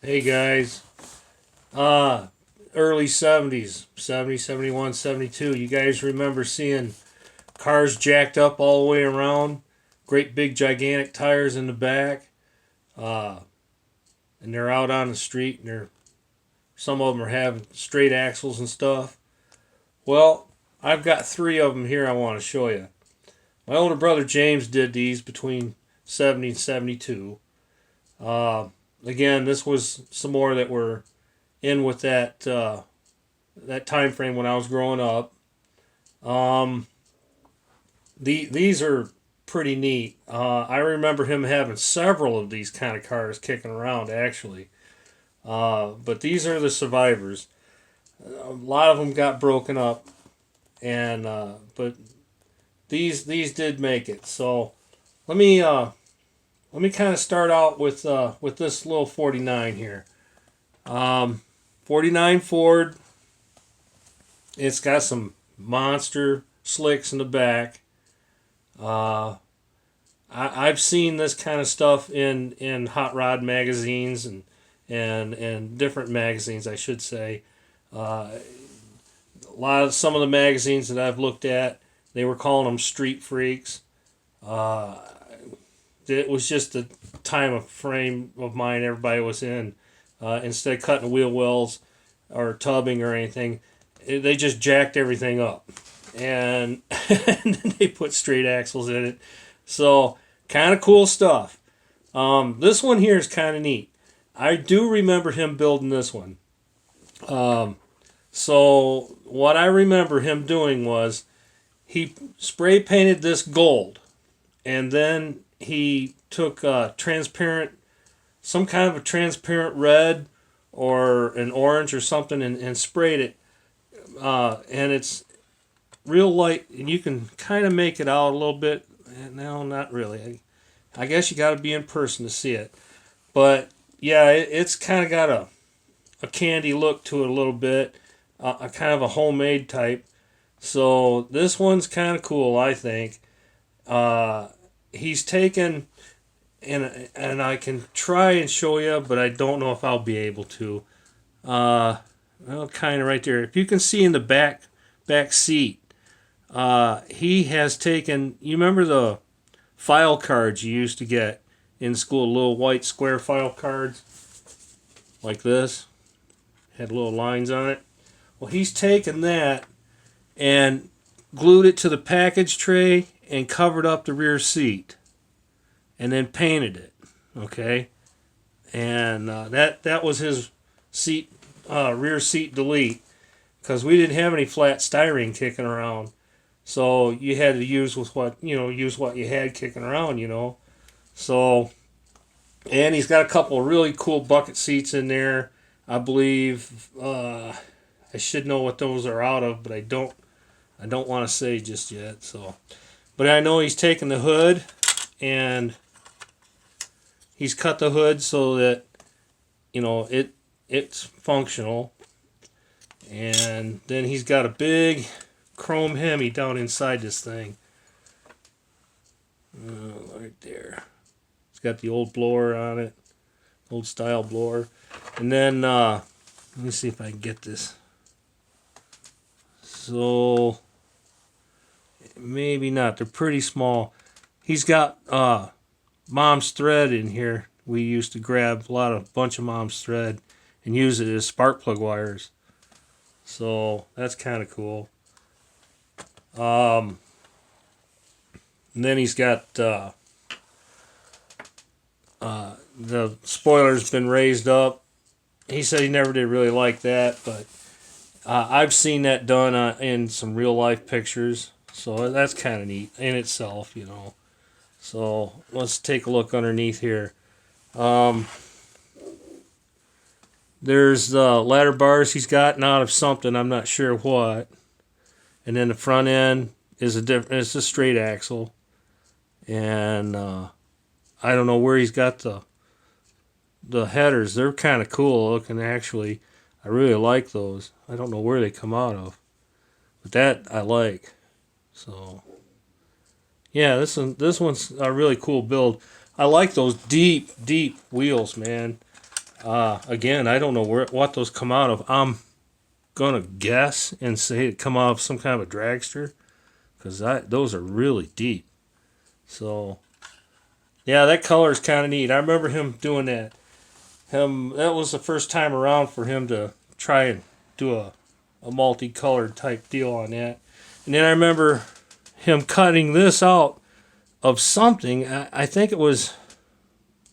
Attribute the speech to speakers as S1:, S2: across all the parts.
S1: Hey guys, uh, early 70s, 70, 71, 72. You guys remember seeing cars jacked up all the way around, great big gigantic tires in the back, uh, and they're out on the street and some of them are having straight axles and stuff. Well, I've got three of them here I want to show you. My older brother James did these between 70 and 72. Uh, Again, this was some more that were in with that time frame when I was growing up. Um, these are pretty neat. I remember him having several of these kind of cars kicking around actually. But these are the survivors. A lot of them got broken up, and but these did make it. So let me let me kind of start out with this little 49 here. 49 Ford. It's got some monster slicks in the back. Uh, I've seen this kind of stuff in hot rod magazines and different magazines, I should say. Uh, a lot of some of the magazines that I've looked at, they were calling them street freaks. Uh, it was just the time of frame of mind everybody was in. Instead of cutting wheel wells or tubbing or anything, they just jacked everything up, and, and then they put straight axles in it. So kind of cool stuff. This one here is kind of neat. I do remember him building this one. Um, so what I remember him doing was he spray painted this gold, and then he took transparent, some kind of a transparent red or an orange or something, and sprayed it. And it's real light, and you can kind of make it out a little bit. No, not really. I guess you got to be in person to see it. But yeah, it's kind of got a candy look to it a little bit, a kind of a homemade type. So this one's kind of cool, I think. He's taken, and I can try and show you, but I don't know if I'll be able to. Uh, well, kind of right there. If you can see in the back seat, he has taken. You remember the file cards you used to get in school, little white square file cards like this, had little lines on it. Well, he's taken that and glued it to the package tray and covered up the rear seat, and then painted it. Okay, and that was his seat, rear seat delete, because we didn't have any flat styrene kicking around. So you had to use use what you had kicking around. So, and he's got a couple of really cool bucket seats in there. I believe I should know what those are out of, but I don't. I don't want to say just yet. So, but I know he's taken the hood and he's cut the hood so that it's functional. And then he's got a big chrome Hemi down inside this thing. Right there. It's got the old blower on it, old style blower. And then let me see if I can get this. So maybe not. They're pretty small. He's got mom's thread in here. We used to grab bunch of mom's thread and use it as spark plug wires. So that's kind of cool. And then he's got the spoiler's been raised up. He said he never did really like that, but I've seen that done in some real life pictures. So that's kind of neat in itself. So let's take a look underneath here. There's the ladder bars he's gotten out of something, I'm not sure what. And then the front end is it's a straight axle. And I don't know where he's got the headers. They're kind of cool looking actually. I really like those. I don't know where they come out of, but that I like. So yeah, this one's a really cool build. I like those deep wheels, man. Again, I don't know what those come out of. I'm gonna guess and say it come out of some kind of a dragster, because those are really deep. So yeah, that color is kind of neat. I remember him doing that. That was the first time around for him to try and do a multicolored type deal on that. And then I remember him cutting this out of something. I think it was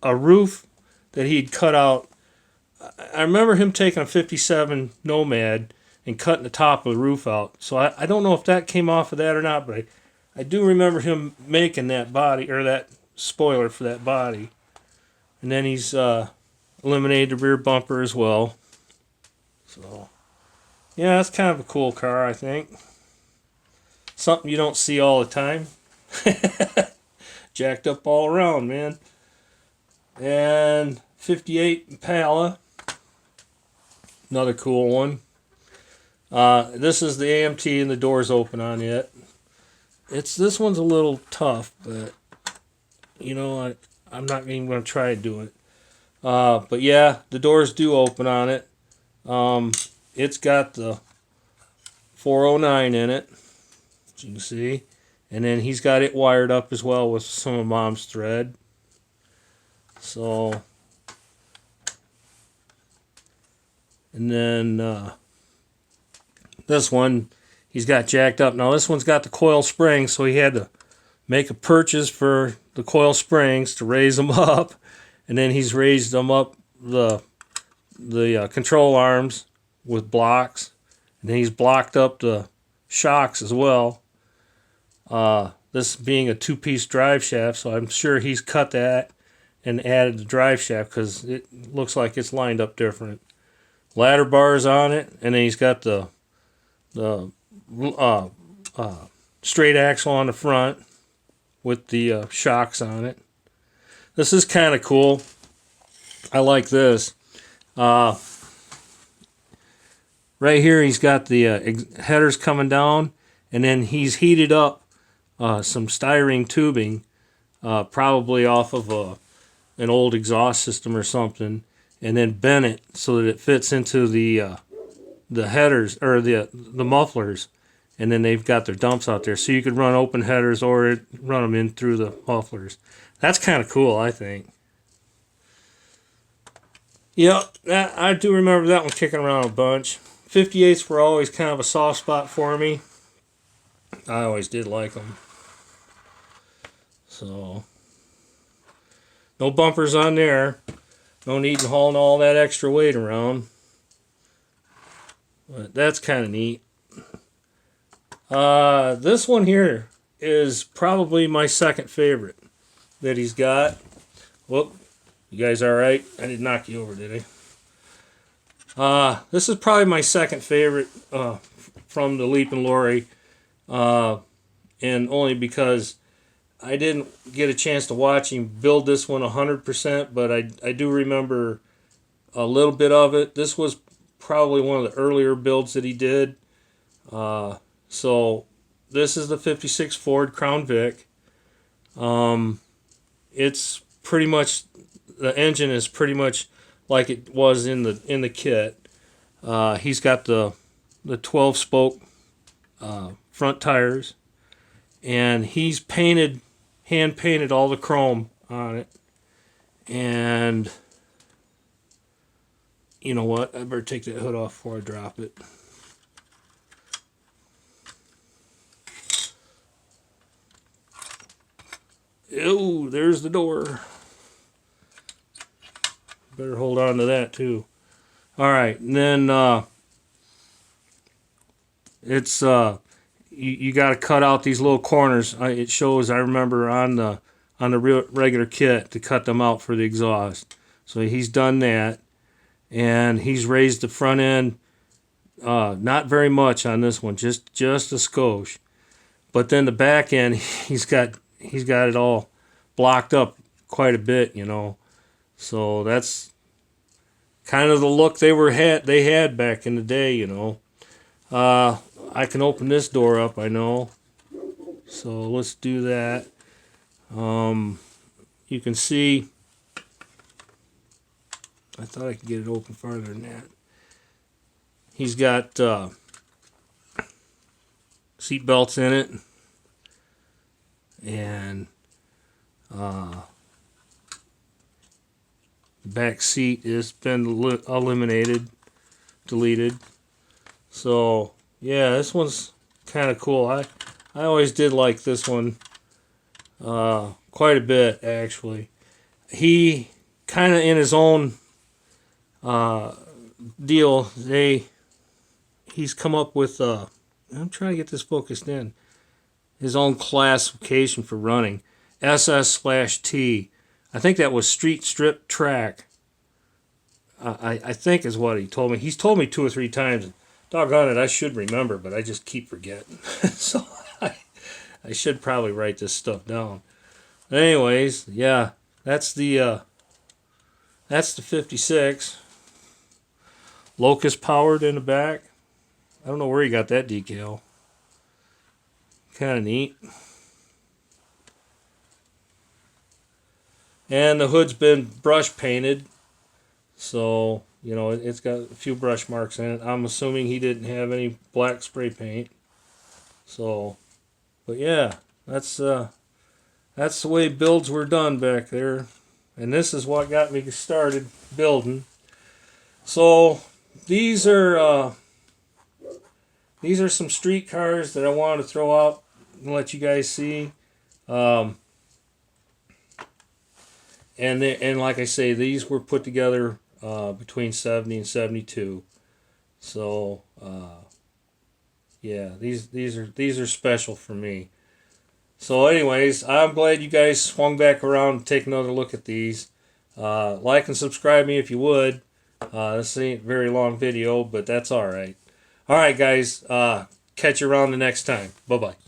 S1: a roof that he'd cut out. I remember him taking a 57 Nomad and cutting the top of the roof out. So I don't know if that came off of that or not, but I do remember him making that body, or that spoiler for that body. And then he's eliminated the rear bumper as well. So yeah, that's kind of a cool car, I think. Something you don't see all the time. Jacked up all around, man. And 58 Impala. Another cool one. This is the AMT and the door's open on it. This one's a little tough, but you know, I'm not even going to try to do it. But yeah, the doors do open on it. It's got the 409 in it, as you can see. And then he's got it wired up as well with some of Mom's thread. So, and then this one, he's got jacked up. Now this one's got the coil springs, so he had to make a purchase for the coil springs to raise them up. And then he's raised them up the control arms with blocks. And then he's blocked up the shocks as well. This being a two-piece drive shaft, so I'm sure he's cut that and added the drive shaft because it looks like it's lined up different. Ladder bars on it, and then he's got the straight axle on the front with the shocks on it. This is kind of cool. I like this. Right here, he's got the headers coming down, and then he's heated up some styrene tubing, probably off of an old exhaust system or something, and then bent it so that it fits into the headers, or the mufflers, and then they've got their dumps out there, so you could run open headers or run them in through the mufflers. That's kind of cool, I think. Yeah, I do remember that one kicking around a bunch. 58s were always kind of a soft spot for me. I always did like them. So, no bumpers on there. No need in hauling all that extra weight around. But that's kind of neat. This one here is probably my second favorite that he's got. Whoop. You guys alright? I didn't knock you over, did I? This is probably my second favorite from the Leaping Lorry. And only because I didn't get a chance to watch him build this one 100%, but I do remember a little bit of it. This was probably one of the earlier builds that he did. So this is the 56 Ford Crown Vic. It's pretty much, the engine is pretty much like it was in the kit. He's got the 12 spoke front tires, and he's hand painted all the chrome on it. And you know what? I better take that hood off before I drop it. Oh, there's the door. Better hold on to that too. All right, and then it's you got to cut out these little corners. It shows, I remember on the regular kit, to cut them out for the exhaust. So he's done that, and he's raised the front end. Not very much on this one, just a skosh. But then the back end, he's got it all blocked up quite a bit, you know. So that's kind of the look they had back in the day, you know. I can open this door up, I know. So let's do that. You can see I thought I could get it open farther than that. He's got seat belts in it, and the back seat has been eliminated, deleted. So yeah, this one's kind of cool. I always did like this one quite a bit, actually. He kind of in his own deal, he's come up with I'm trying to get this focused in, his own classification for running, SS/T. I think that was street strip track. I think is what he told me. He's told me 2 or 3 times. Doggone it, I should remember, but I just keep forgetting. So I should probably write this stuff down. But anyways, yeah, that's the 56. Locust powered in the back. I don't know where he got that decal. Kind of neat. And the hood's been brush painted, so you know it's got a few brush marks in it. I'm assuming he didn't have any black spray paint. So, but yeah, that's the way builds were done back there, and this is what got me started building. So these are some street cars that I wanted to throw out and let you guys see. And like I say, these were put together between 70 and 72. So yeah, these are special for me. So anyways, I'm glad you guys swung back around and take another look at these. Like and subscribe me if you would. This ain't a very long video, but that's alright. Alright guys, catch you around the next time. Bye-bye.